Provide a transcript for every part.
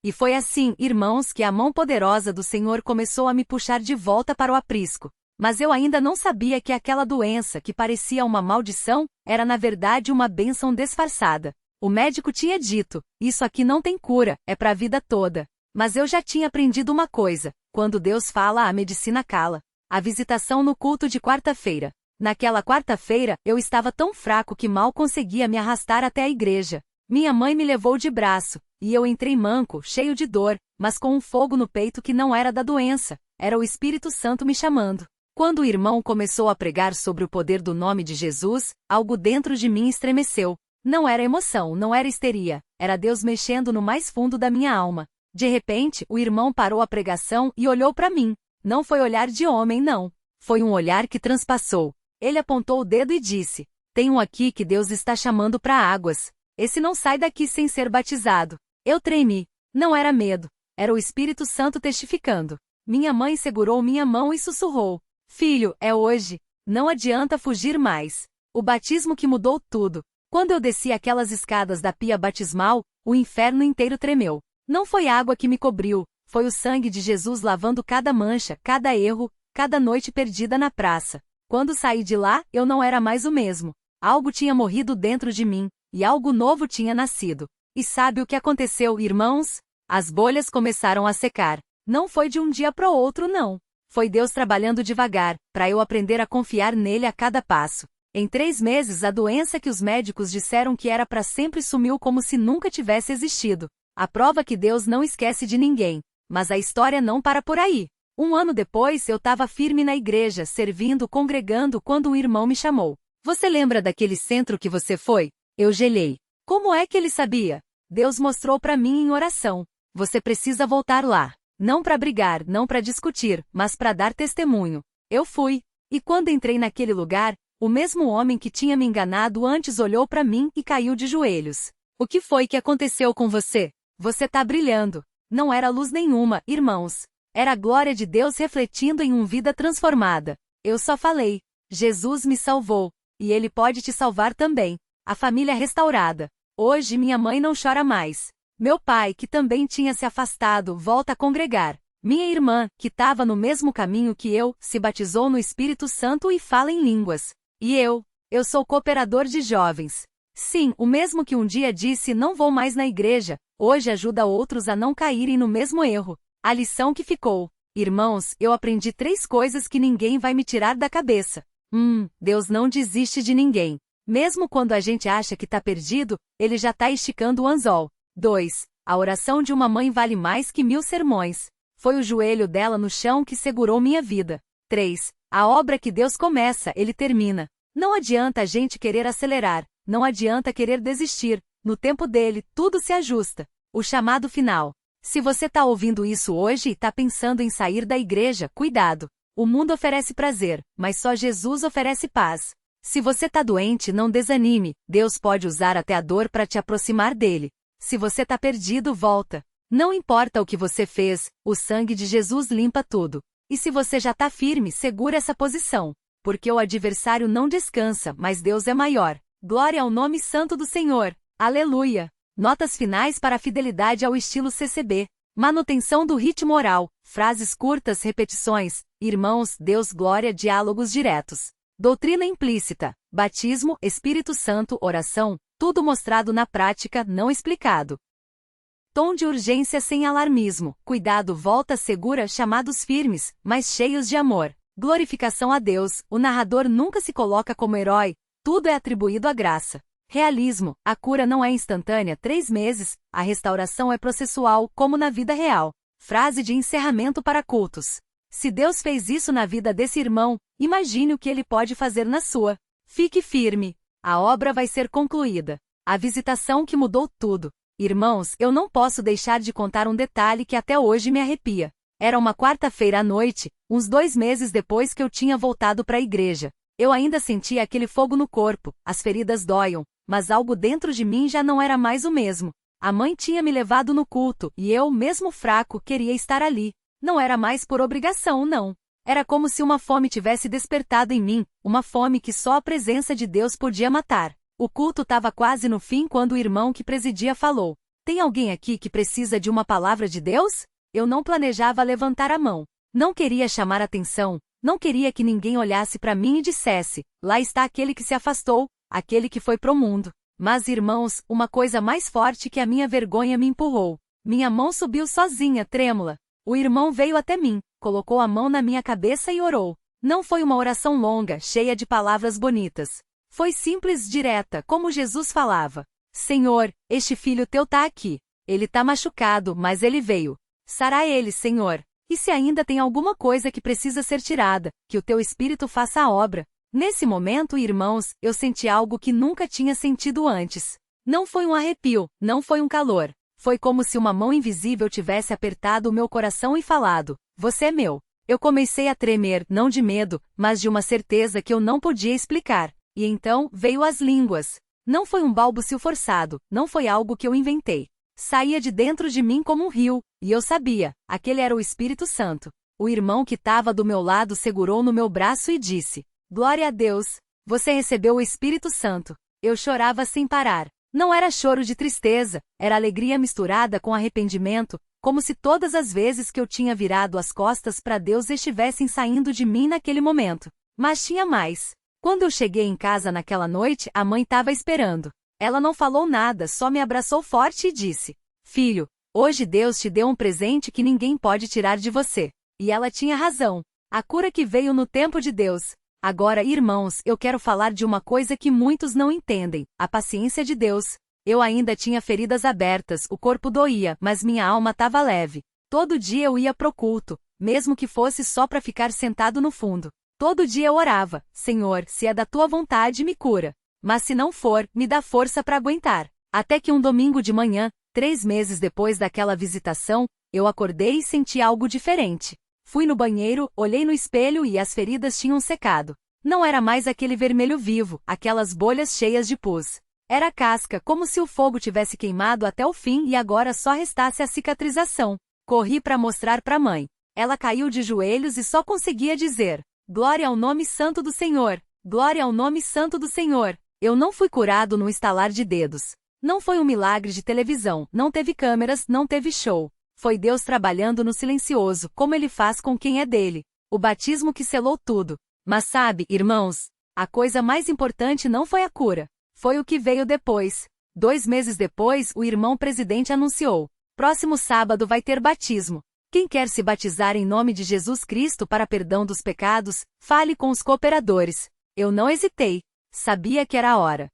E foi assim, irmãos, que a mão poderosa do Senhor começou a me puxar de volta para o aprisco. Mas eu ainda não sabia que aquela doença, que parecia uma maldição, era na verdade uma bênção disfarçada. O médico tinha dito, isso aqui não tem cura, é para a vida toda. Mas eu já tinha aprendido uma coisa, quando Deus fala, a medicina cala. A visitação no culto de quarta-feira. Naquela quarta-feira, eu estava tão fraco que mal conseguia me arrastar até a igreja. Minha mãe me levou de braço, e eu entrei manco, cheio de dor, mas com um fogo no peito que não era da doença, era o Espírito Santo me chamando. Quando o irmão começou a pregar sobre o poder do nome de Jesus, algo dentro de mim estremeceu. Não era emoção, não era histeria, era Deus mexendo no mais fundo da minha alma. De repente, o irmão parou a pregação e olhou para mim. Não foi olhar de homem, não. Foi um olhar que transpassou. Ele apontou o dedo e disse: tem um aqui que Deus está chamando para águas. Esse não sai daqui sem ser batizado. Eu tremi. Não era medo. Era o Espírito Santo testificando. Minha mãe segurou minha mão e sussurrou: filho, é hoje. Não adianta fugir mais. O batismo que mudou tudo. Quando eu desci aquelas escadas da pia batismal, o inferno inteiro tremeu. Não foi água que me cobriu, foi o sangue de Jesus lavando cada mancha, cada erro, cada noite perdida na praça. Quando saí de lá, eu não era mais o mesmo. Algo tinha morrido dentro de mim, e algo novo tinha nascido. E sabe o que aconteceu, irmãos? As bolhas começaram a secar. Não foi de um dia para o outro, não. Foi Deus trabalhando devagar, para eu aprender a confiar nele a cada passo. Em 3 meses, a doença que os médicos disseram que era para sempre sumiu como se nunca tivesse existido. A prova que Deus não esquece de ninguém. Mas a história não para por aí. 1 ano depois, eu estava firme na igreja, servindo, congregando, quando um irmão me chamou. Você lembra daquele centro que você foi? Eu gelei. Como é que ele sabia? Deus mostrou para mim em oração. Você precisa voltar lá. Não para brigar, não para discutir, mas para dar testemunho. Eu fui. E quando entrei naquele lugar, o mesmo homem que tinha me enganado antes olhou para mim e caiu de joelhos. O que foi que aconteceu com você? Você tá brilhando. Não era luz nenhuma, irmãos. Era a glória de Deus refletindo em uma vida transformada. Eu só falei: Jesus me salvou. E Ele pode te salvar também. A família restaurada. Hoje minha mãe não chora mais. Meu pai, que também tinha se afastado, volta a congregar. Minha irmã, que estava no mesmo caminho que eu, se batizou no Espírito Santo e fala em línguas. E eu sou cooperador de jovens. Sim, o mesmo que um dia disse não vou mais na igreja, hoje ajuda outros a não caírem no mesmo erro. A lição que ficou. Irmãos, eu aprendi 3 coisas que ninguém vai me tirar da cabeça. 1. Deus não desiste de ninguém. Mesmo quando a gente acha que está perdido, Ele já está esticando o anzol. 2. A oração de uma mãe vale mais que 1000 sermões. Foi o joelho dela no chão que segurou minha vida. 3. A obra que Deus começa, Ele termina. Não adianta a gente querer acelerar. Não adianta querer desistir. No tempo dele, tudo se ajusta. O chamado final. Se você está ouvindo isso hoje e está pensando em sair da igreja, cuidado. O mundo oferece prazer, mas só Jesus oferece paz. Se você está doente, não desanime. Deus pode usar até a dor para te aproximar dele. Se você está perdido, volta. Não importa o que você fez, o sangue de Jesus limpa tudo. E se você já está firme, segura essa posição. Porque o adversário não descansa, mas Deus é maior. Glória ao nome santo do Senhor. Aleluia! Notas finais para a fidelidade ao estilo CCB. Manutenção do ritmo oral. Frases curtas, repetições. Irmãos, Deus, glória, diálogos diretos. Doutrina implícita. Batismo, Espírito Santo, oração. Tudo mostrado na prática, não explicado. Tom de urgência sem alarmismo. Cuidado, volta segura, chamados firmes, mas cheios de amor. Glorificação a Deus. O narrador nunca se coloca como herói. Tudo é atribuído à graça. Realismo. A cura não é instantânea, 3 meses. A restauração é processual, como na vida real. Frase de encerramento para cultos. Se Deus fez isso na vida desse irmão, imagine o que Ele pode fazer na sua. Fique firme. A obra vai ser concluída. A visitação que mudou tudo. Irmãos, eu não posso deixar de contar um detalhe que até hoje me arrepia. Era uma quarta-feira à noite, uns 2 meses depois que eu tinha voltado para a igreja. Eu ainda sentia aquele fogo no corpo, as feridas doiam, mas algo dentro de mim já não era mais o mesmo. A mãe tinha me levado no culto, e eu, mesmo fraco, queria estar ali. Não era mais por obrigação, não. Era como se uma fome tivesse despertado em mim, uma fome que só a presença de Deus podia matar. O culto estava quase no fim quando o irmão que presidia falou: Tem alguém aqui que precisa de uma palavra de Deus? Eu não planejava levantar a mão. Não queria chamar atenção, não queria que ninguém olhasse para mim e dissesse: lá está aquele que se afastou, aquele que foi pro mundo. Mas, irmãos, uma coisa mais forte que a minha vergonha me empurrou. Minha mão subiu sozinha, trêmula. O irmão veio até mim, colocou a mão na minha cabeça e orou. Não foi uma oração longa, cheia de palavras bonitas. Foi simples, direta, como Jesus falava. Senhor, este filho teu tá aqui. Ele tá machucado, mas ele veio. Sara ele, Senhor. E se ainda tem alguma coisa que precisa ser tirada, que o teu Espírito faça a obra. Nesse momento, irmãos, eu senti algo que nunca tinha sentido antes. Não foi um arrepio, não foi um calor. Foi como se uma mão invisível tivesse apertado o meu coração e falado: você é meu. Eu comecei a tremer, não de medo, mas de uma certeza que eu não podia explicar. E então, veio as línguas. Não foi um balbucio forçado, não foi algo que eu inventei. Saía de dentro de mim como um rio, e eu sabia, aquele era o Espírito Santo. O irmão que estava do meu lado segurou no meu braço e disse: glória a Deus, você recebeu o Espírito Santo. Eu chorava sem parar. Não era choro de tristeza, era alegria misturada com arrependimento, como se todas as vezes que eu tinha virado as costas para Deus estivessem saindo de mim naquele momento. Mas tinha mais. Quando eu cheguei em casa naquela noite, a mãe estava esperando. Ela não falou nada, só me abraçou forte e disse: filho, hoje Deus te deu um presente que ninguém pode tirar de você. E ela tinha razão. A cura que veio no tempo de Deus. Agora, irmãos, eu quero falar de uma coisa que muitos não entendem: a paciência de Deus. Eu ainda tinha feridas abertas, o corpo doía, mas minha alma estava leve. Todo dia eu ia pro culto, mesmo que fosse só para ficar sentado no fundo. Todo dia eu orava: Senhor, se é da tua vontade, me cura. Mas se não for, me dá força para aguentar. Até que um domingo de manhã, 3 meses depois daquela visitação, eu acordei e senti algo diferente. Fui no banheiro, olhei no espelho e as feridas tinham secado. Não era mais aquele vermelho vivo, aquelas bolhas cheias de pus. Era casca, como se o fogo tivesse queimado até o fim e agora só restasse a cicatrização. Corri para mostrar para a mãe. Ela caiu de joelhos e só conseguia dizer: glória ao nome santo do Senhor! Glória ao nome santo do Senhor! Eu não fui curado no estalar de dedos. Não foi um milagre de televisão, não teve câmeras, não teve show. Foi Deus trabalhando no silencioso, como Ele faz com quem é dele. O batismo que selou tudo. Mas sabe, irmãos, a coisa mais importante não foi a cura. Foi o que veio depois. 2 meses depois, o irmão presidente anunciou: próximo sábado vai ter batismo. Quem quer se batizar em nome de Jesus Cristo para perdão dos pecados, fale com os cooperadores. Eu não hesitei. Sabia que era a hora.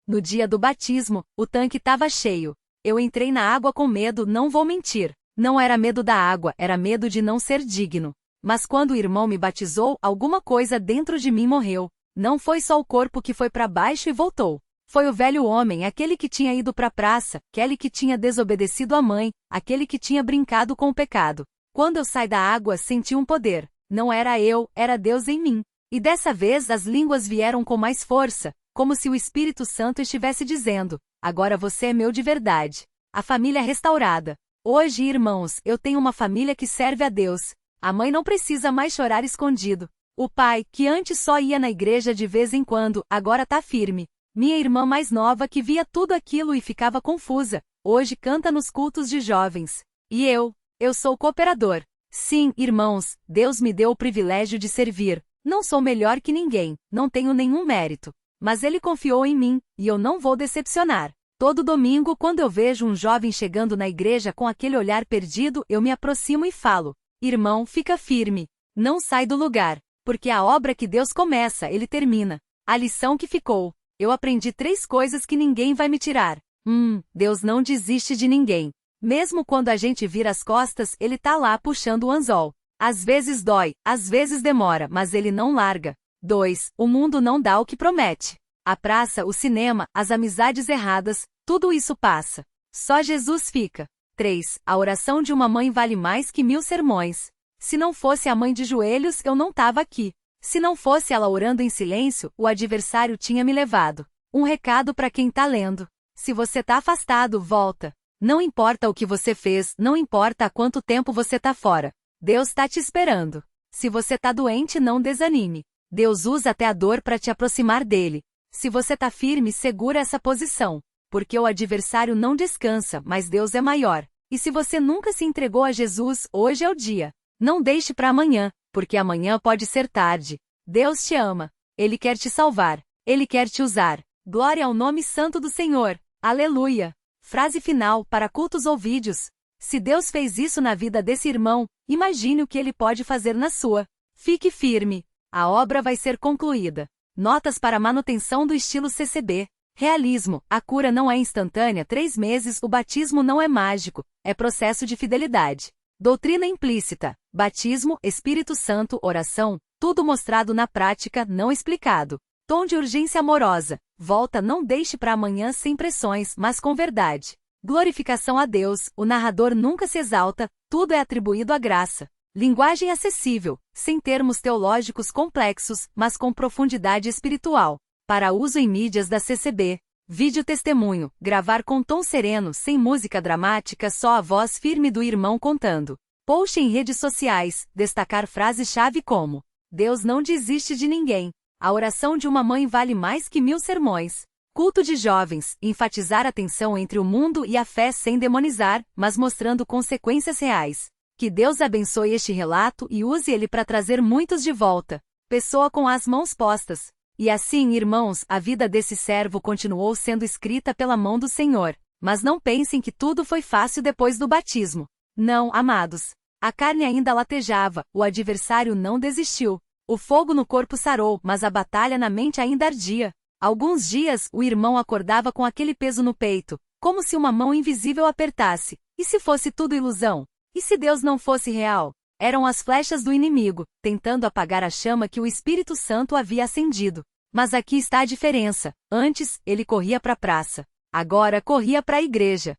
No dia do batismo, o tanque estava cheio. Eu entrei na água com medo, não vou mentir. Não era medo da água, era medo de não ser digno. Mas quando o irmão me batizou, alguma coisa dentro de mim morreu. Não foi só o corpo que foi para baixo e voltou. Foi o velho homem, aquele que tinha ido para a praça, aquele que tinha desobedecido a mãe, aquele que tinha brincado com o pecado. Quando eu saí da água, senti um poder. Não era eu, era Deus em mim. E dessa vez as línguas vieram com mais força, como se o Espírito Santo estivesse dizendo: agora você é meu de verdade. A família restaurada. Hoje, irmãos, eu tenho uma família que serve a Deus. A mãe não precisa mais chorar escondido. O pai, que antes só ia na igreja de vez em quando, agora tá firme. Minha irmã mais nova que via tudo aquilo e ficava confusa, hoje canta nos cultos de jovens. E eu sou cooperador. Sim, irmãos, Deus me deu o privilégio de servir. Não sou melhor que ninguém, não tenho nenhum mérito. Mas Ele confiou em mim, e eu não vou decepcionar. Todo domingo, quando eu vejo um jovem chegando na igreja com aquele olhar perdido, eu me aproximo e falo: irmão, fica firme. Não sai do lugar. Porque a obra que Deus começa, Ele termina. A lição que ficou. Eu aprendi 3 coisas que ninguém vai me tirar. Deus não desiste de ninguém. Mesmo quando a gente vira as costas, Ele tá lá puxando o anzol. Às vezes dói, às vezes demora, mas Ele não larga. 2. O mundo não dá o que promete. A praça, o cinema, as amizades erradas, tudo isso passa. Só Jesus fica. 3. A oração de uma mãe vale mais que 1000 sermões. Se não fosse a mãe de joelhos, eu não tava aqui. Se não fosse ela orando em silêncio, o adversário tinha me levado. Um recado para quem tá lendo. Se você tá afastado, volta. Não importa o que você fez, não importa há quanto tempo você tá fora. Deus tá te esperando. Se você tá doente, não desanime. Deus usa até a dor para te aproximar dele. Se você tá firme, segura essa posição. porque o adversário não descansa, mas Deus é maior. E se você nunca se entregou a Jesus, hoje é o dia. Não deixe para amanhã, porque amanhã pode ser tarde. Deus te ama. Ele quer te salvar. Ele quer te usar. Glória ao nome santo do Senhor. Aleluia. Frase final para cultos ou vídeos. Se Deus fez isso na vida desse irmão, imagine o que Ele pode fazer na sua. Fique firme. A obra vai ser concluída. Notas para manutenção do estilo CCB. Realismo. A cura não é instantânea. 3 meses. O batismo não é mágico. É processo de fidelidade. Doutrina implícita. Batismo, Espírito Santo, oração. Tudo mostrado na prática, não explicado. Tom de urgência amorosa. Volta, não deixe para amanhã sem pressões, mas com verdade. Glorificação a Deus. O narrador nunca se exalta. Tudo é atribuído à graça. Linguagem acessível, sem termos teológicos complexos, mas com profundidade espiritual. Para uso em mídias da CCB. Vídeo testemunho, gravar com tom sereno, sem música dramática, só a voz firme do irmão contando. Post em redes sociais, destacar frases-chave como: Deus não desiste de ninguém. A oração de uma mãe vale mais que 1000 sermões. Culto de jovens, enfatizar a tensão entre o mundo e a fé sem demonizar, mas mostrando consequências reais. Que Deus abençoe este relato e use ele para trazer muitos de volta. Pessoa com as mãos postas. E assim, irmãos, a vida desse servo continuou sendo escrita pela mão do Senhor. Mas não pensem que tudo foi fácil depois do batismo. Não, amados. A carne ainda latejava, o adversário não desistiu. O fogo no corpo sarou, mas a batalha na mente ainda ardia. Alguns dias, o irmão acordava com aquele peso no peito, como se uma mão invisível apertasse. E se fosse tudo ilusão? E se Deus não fosse real? Eram as flechas do inimigo, tentando apagar a chama que o Espírito Santo havia acendido. Mas aqui está a diferença. Antes, ele corria para a praça. Agora corria para a igreja.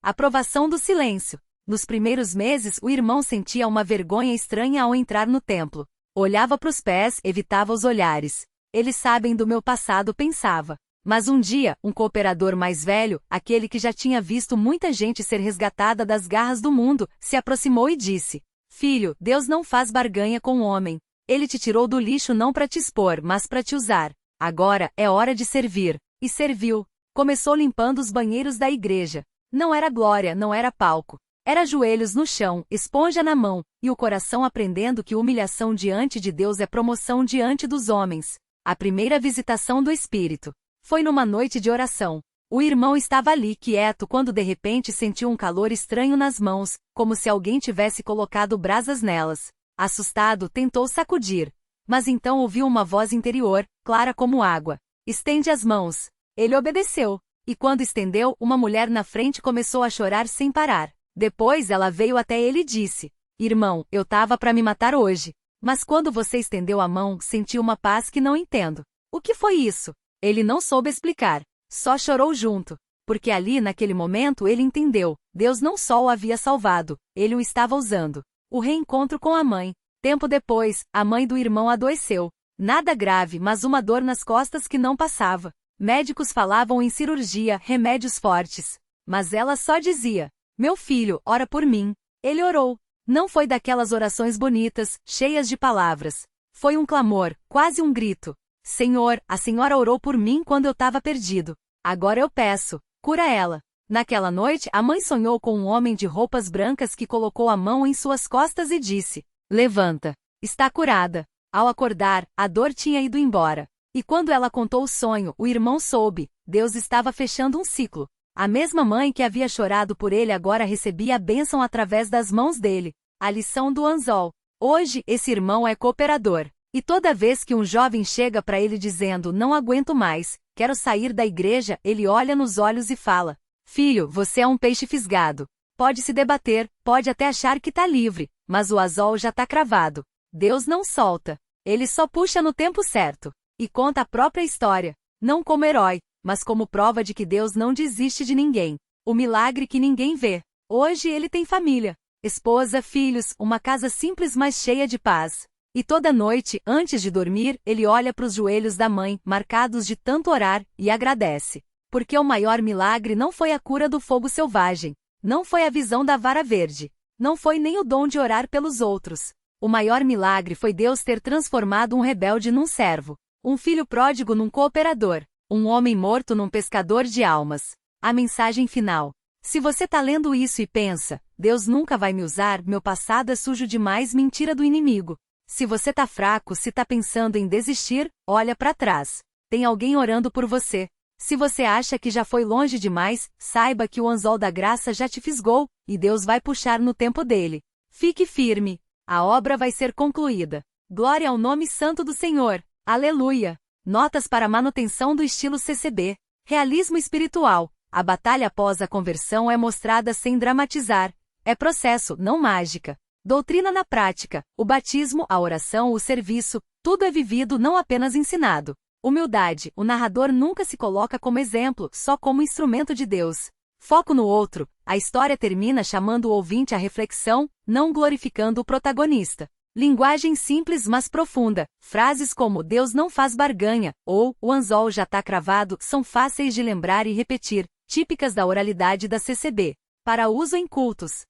Aprovação do silêncio. Nos primeiros meses, o irmão sentia uma vergonha estranha ao entrar no templo. Olhava para os pés, evitava os olhares. Eles sabem do meu passado, pensava. Mas um dia, um cooperador mais velho, aquele que já tinha visto muita gente ser resgatada das garras do mundo, se aproximou e disse: Filho, Deus não faz barganha com o homem. Ele te tirou do lixo não para te expor, mas para te usar. Agora é hora de servir. E serviu. Começou limpando os banheiros da igreja. Não era glória, não era palco. Era joelhos no chão, esponja na mão, e o coração aprendendo que humilhação diante de Deus é promoção diante dos homens. A primeira visitação do Espírito. Foi numa noite de oração. O irmão estava ali quieto quando de repente sentiu um calor estranho nas mãos, como se alguém tivesse colocado brasas nelas. Assustado, tentou sacudir. Mas então ouviu uma voz interior, clara como água. Estende as mãos. Ele obedeceu. E quando estendeu, uma mulher na frente começou a chorar sem parar. Depois ela veio até ele e disse: Irmão, eu tava para me matar hoje. Mas quando você estendeu a mão, senti uma paz que não entendo. O que foi isso? Ele não soube explicar. Só chorou junto. Porque ali naquele momento ele entendeu. Deus não só o havia salvado, ele o estava usando. O reencontro com a mãe. Tempo depois, a mãe do irmão adoeceu. Nada grave, mas uma dor nas costas que não passava. Médicos falavam em cirurgia, remédios fortes. Mas ela só dizia: Meu filho, ora por mim. Ele orou. Não foi daquelas orações bonitas, cheias de palavras. Foi um clamor, quase um grito. Senhor, a senhora orou por mim quando eu estava perdido. Agora eu peço, cura ela. Naquela noite, a mãe sonhou com um homem de roupas brancas que colocou a mão em suas costas e disse: Levanta. Está curada. Ao acordar, a dor tinha ido embora. E quando ela contou o sonho, o irmão soube. Deus estava fechando um ciclo. A mesma mãe que havia chorado por ele agora recebia a bênção através das mãos dele. A lição do anzol. Hoje, esse irmão é cooperador. E toda vez que um jovem chega para ele dizendo: Não aguento mais, quero sair da igreja, ele olha nos olhos e fala: Filho, você é um peixe fisgado. Pode se debater, pode até achar que tá livre, mas o anzol já tá cravado. Deus não solta. Ele só puxa no tempo certo. E conta a própria história. Não como herói, mas como prova de que Deus não desiste de ninguém. O milagre que ninguém vê. Hoje ele tem família. Esposa, filhos, uma casa simples mas cheia de paz. E toda noite, antes de dormir, ele olha para os joelhos da mãe, marcados de tanto orar, e agradece. Porque o maior milagre não foi a cura do fogo selvagem. Não foi a visão da vara verde. Não foi nem o dom de orar pelos outros. O maior milagre foi Deus ter transformado um rebelde num servo. Um filho pródigo num cooperador. Um homem morto num pescador de almas. A mensagem final. Se você tá lendo isso e pensa, Deus nunca vai me usar, meu passado é sujo demais, mentira do inimigo. Se você tá fraco, se tá pensando em desistir, olha para trás. Tem alguém orando por você. Se você acha que já foi longe demais, saiba que o anzol da graça já te fisgou, e Deus vai puxar no tempo dele. Fique firme. A obra vai ser concluída. Glória ao nome santo do Senhor. Aleluia. Notas para manutenção do estilo CCB. Realismo espiritual. A batalha após a conversão é mostrada sem dramatizar. É processo, não mágica. Doutrina na prática. O batismo, a oração, o serviço, tudo é vivido, não apenas ensinado. Humildade. O narrador nunca se coloca como exemplo, só como instrumento de Deus. Foco no outro. A história termina chamando o ouvinte à reflexão, não glorificando o protagonista. Linguagem simples mas profunda. Frases como Deus não faz barganha ou o anzol já tá cravado são fáceis de lembrar e repetir, típicas da oralidade da CCB. Para uso em cultos.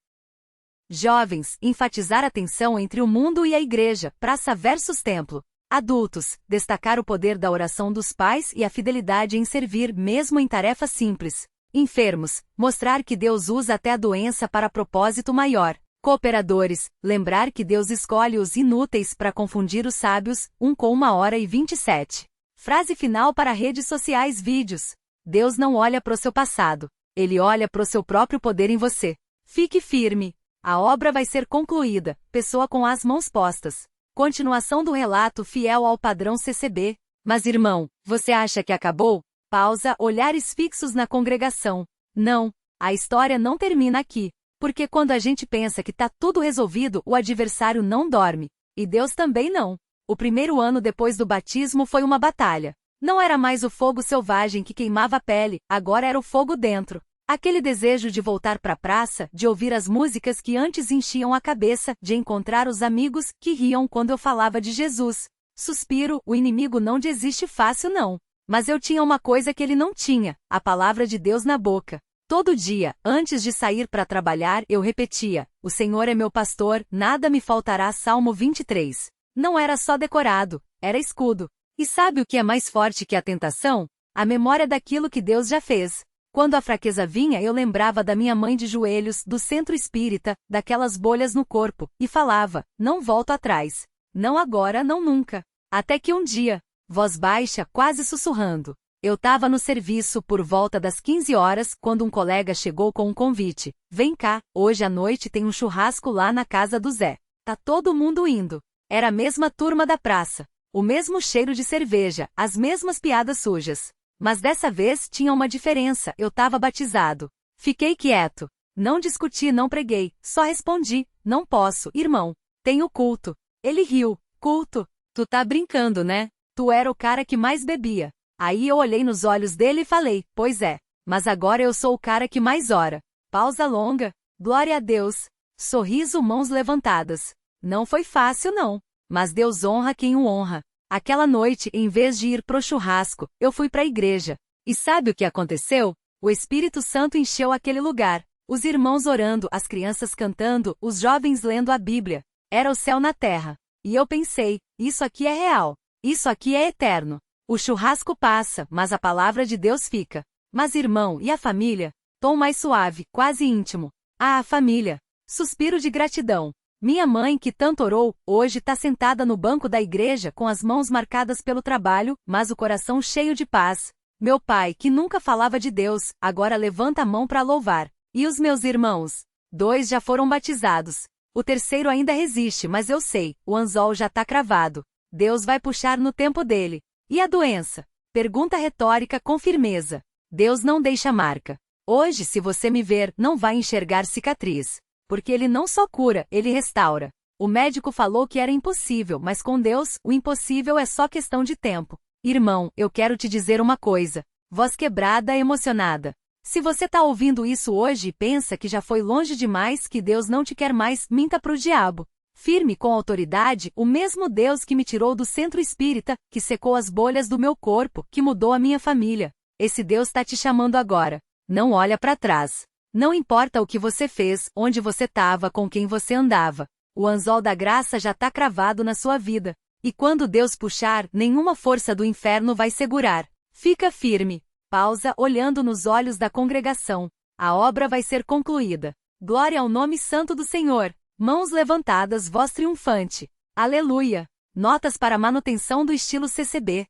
Jovens, enfatizar a tensão entre o mundo e a igreja, praça versus templo. Adultos, destacar o poder da oração dos pais e a fidelidade em servir mesmo em tarefas simples. Enfermos, mostrar que Deus usa até a doença para propósito maior. Cooperadores, lembrar que Deus escolhe os inúteis para confundir os sábios, 1:1:27. Frase final para redes sociais. Vídeos. Deus não olha para o seu passado. Ele olha para o seu próprio poder em você. Fique firme. A obra vai ser concluída. Pessoa com as mãos postas. Continuação do relato fiel ao padrão CCB. Mas irmão, você acha que acabou? Pausa, olhares fixos na congregação. Não, a história não termina aqui. Porque quando a gente pensa que tá tudo resolvido, o adversário não dorme. E Deus também não. O primeiro ano depois do batismo foi uma batalha. Não era mais o fogo selvagem que queimava a pele, agora era o fogo dentro. Aquele desejo de voltar para a praça, de ouvir as músicas que antes enchiam a cabeça, de encontrar os amigos que riam quando eu falava de Jesus. Suspiro, o inimigo não desiste fácil não. Mas eu tinha uma coisa que ele não tinha, a palavra de Deus na boca. Todo dia, antes de sair para trabalhar, eu repetia, o Senhor é meu pastor, nada me faltará. Salmo 23. Não era só decorado, era escudo. E sabe o que é mais forte que a tentação? A memória daquilo que Deus já fez. Quando a fraqueza vinha, eu lembrava da minha mãe de joelhos, do centro espírita, daquelas bolhas no corpo, e falava, não volto atrás. Não agora, não nunca. Até que um dia, voz baixa, quase sussurrando. Eu tava no serviço por volta das 15 horas, quando um colega chegou com um convite. Vem cá, hoje à noite tem um churrasco lá na casa do Zé. Tá todo mundo indo. Era a mesma turma da praça. O mesmo cheiro de cerveja, as mesmas piadas sujas. Mas dessa vez tinha uma diferença, eu tava batizado. Fiquei quieto. Não discuti, não preguei, só respondi, não posso, irmão. Tenho culto. Ele riu. Culto? Tu tá brincando, né? Tu era o cara que mais bebia. Aí eu olhei nos olhos dele e falei, pois é, mas agora eu sou o cara que mais ora. Pausa longa. Glória a Deus. Sorriso, mãos levantadas. Não foi fácil não, mas Deus honra quem o honra. Aquela noite, em vez de ir pro churrasco, eu fui pra igreja. E sabe o que aconteceu? O Espírito Santo encheu aquele lugar. Os irmãos orando, as crianças cantando, os jovens lendo a Bíblia. Era o céu na terra. E eu pensei, isso aqui é real. Isso aqui é eterno. O churrasco passa, mas a palavra de Deus fica. Mas irmão, e a família? Tom mais suave, quase íntimo. Ah, a família. Suspiro de gratidão. Minha mãe, que tanto orou, hoje tá sentada no banco da igreja com as mãos marcadas pelo trabalho, mas o coração cheio de paz. Meu pai, que nunca falava de Deus, agora levanta a mão para louvar. E os meus irmãos? 2 já foram batizados. O terceiro ainda resiste, mas eu sei, o anzol já tá cravado. Deus vai puxar no tempo dele. E a doença? Pergunta retórica com firmeza. Deus não deixa marca. Hoje, se você me ver, não vai enxergar cicatriz. Porque ele não só cura, ele restaura. O médico falou que era impossível, mas com Deus, o impossível é só questão de tempo. Irmão, eu quero te dizer uma coisa. Voz quebrada, emocionada. Se você tá ouvindo isso hoje e pensa que já foi longe demais, que Deus não te quer mais, minta pro diabo. Firme com autoridade, o mesmo Deus que me tirou do centro espírita, que secou as bolhas do meu corpo, que mudou a minha família. Esse Deus tá te chamando agora. Não olha para trás. Não importa o que você fez, onde você estava, com quem você andava. O anzol da graça já tá cravado na sua vida. E quando Deus puxar, nenhuma força do inferno vai segurar. Fica firme. Pausa, olhando nos olhos da congregação. A obra vai ser concluída. Glória ao nome santo do Senhor. Mãos levantadas, voz triunfante. Aleluia. Notas para manutenção do estilo CCB.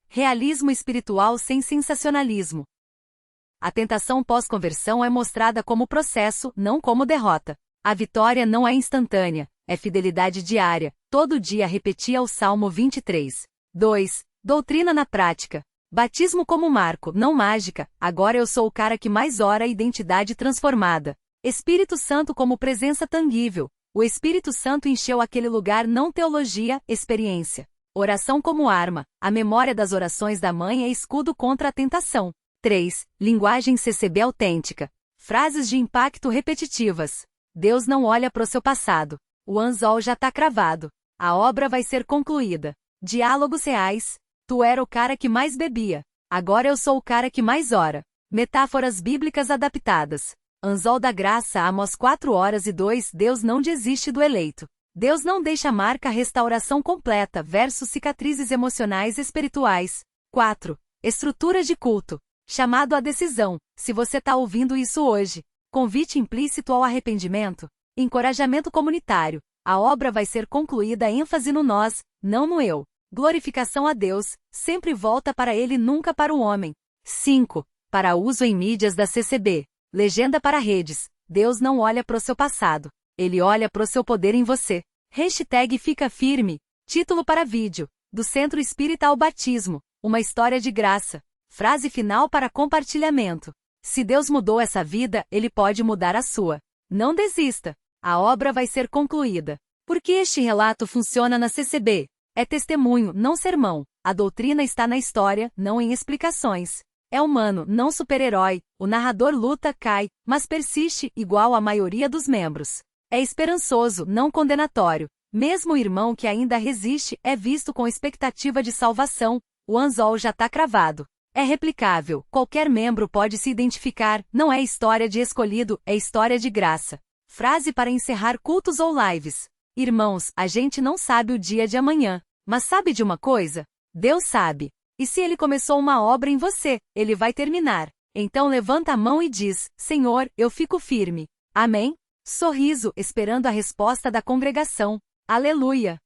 Realismo espiritual sem sensacionalismo. A tentação pós-conversão é mostrada como processo, não como derrota. A vitória não é instantânea, é fidelidade diária. Todo dia repetia o Salmo 23. 2. Doutrina na prática. Batismo como marco, não mágica. Agora eu sou o cara que mais ora, identidade transformada. Espírito Santo como presença tangível. O Espírito Santo encheu aquele lugar, não teologia, experiência. Oração como arma. A memória das orações da mãe é escudo contra a tentação. 3. Linguagem CCB autêntica. Frases de impacto repetitivas. Deus não olha para o seu passado. O anzol já está cravado. A obra vai ser concluída. Diálogos reais. Tu era o cara que mais bebia. Agora eu sou o cara que mais ora. Metáforas bíblicas adaptadas. Anzol da graça, Amós 4:2. Deus não desiste do eleito. Deus não deixa marca, restauração completa versus cicatrizes emocionais e espirituais. 4. Estrutura de culto. Chamado à decisão. Se você está ouvindo isso hoje. Convite implícito ao arrependimento. Encorajamento comunitário. A obra vai ser concluída, ênfase no nós, não no eu. Glorificação a Deus, sempre volta para Ele, nunca para o homem. 5. Para uso em mídias da CCB. Legenda para redes. Deus não olha para o seu passado. Ele olha para o seu poder em você. Hashtag Fica Firme. Título para vídeo. Do Centro Espírita ao Batismo. Uma história de graça. Frase final para compartilhamento. Se Deus mudou essa vida, Ele pode mudar a sua. Não desista. A obra vai ser concluída. Porque este relato funciona na CCB. É testemunho, não sermão. A doutrina está na história, não em explicações. É humano, não super-herói. O narrador luta, cai, mas persiste, igual a maioria dos membros. É esperançoso, não condenatório. Mesmo o irmão que ainda resiste é visto com expectativa de salvação. O anzol já está cravado. É replicável, qualquer membro pode se identificar, não é história de escolhido, é história de graça. Frase para encerrar cultos ou lives. Irmãos, a gente não sabe o dia de amanhã, mas sabe de uma coisa? Deus sabe. E se Ele começou uma obra em você, Ele vai terminar. Então levanta a mão e diz, Senhor, eu fico firme. Amém? Sorriso, esperando a resposta da congregação. Aleluia!